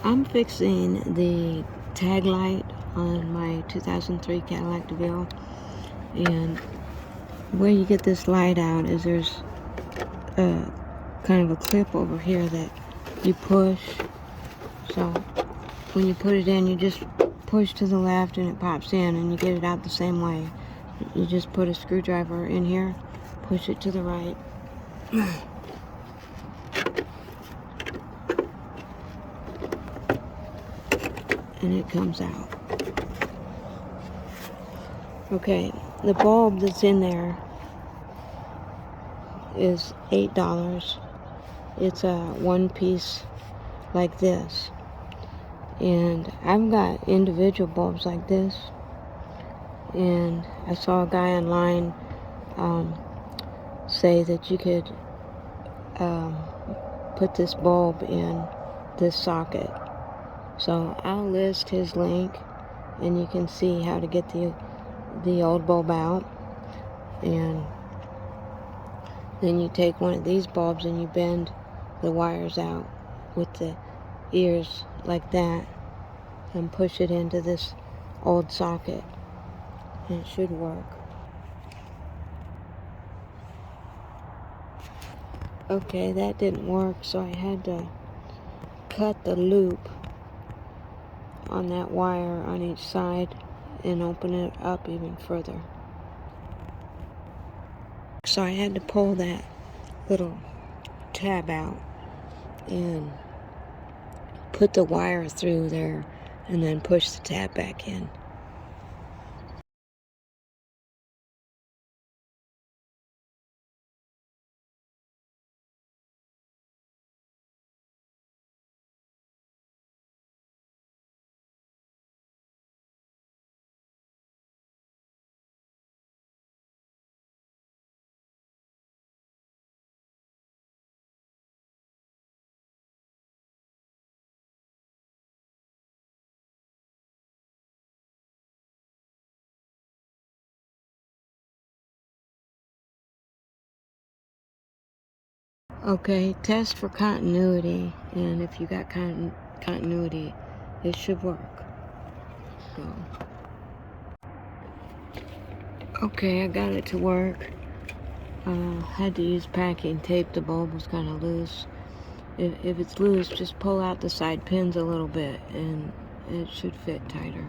I'm fixing the tag light on my 2003 Cadillac DeVille, and where you get this light out is there's a kind of a clip over here that you push. So when you put it in, you just push to the left and it pops in, and you get it out the same way. You just put a screwdriver in here, push it to the right, and it comes out. Okay, the bulb that's in there is $8. It's a one piece like this, and I've got individual bulbs like this, and I saw a guy online say that you could put this bulb in this socket. So I'll list his link, and you can see how to get the old bulb out. And then you take one of these bulbs and you bend the wires out with the ears like that and push it into this old socket, and it should work. Okay, that didn't work, so I had to cut the loop on that wire on each side and open it up even further. So I had to pull that little tab out and put the wire through there and then push the tab back in. Okay, test for continuity, and if you got continuity, it should work. So, okay, I got it to work. Had to use packing tape. The bulb was kind of loose. If it's loose, just pull out the side pins a little bit, and it should fit tighter.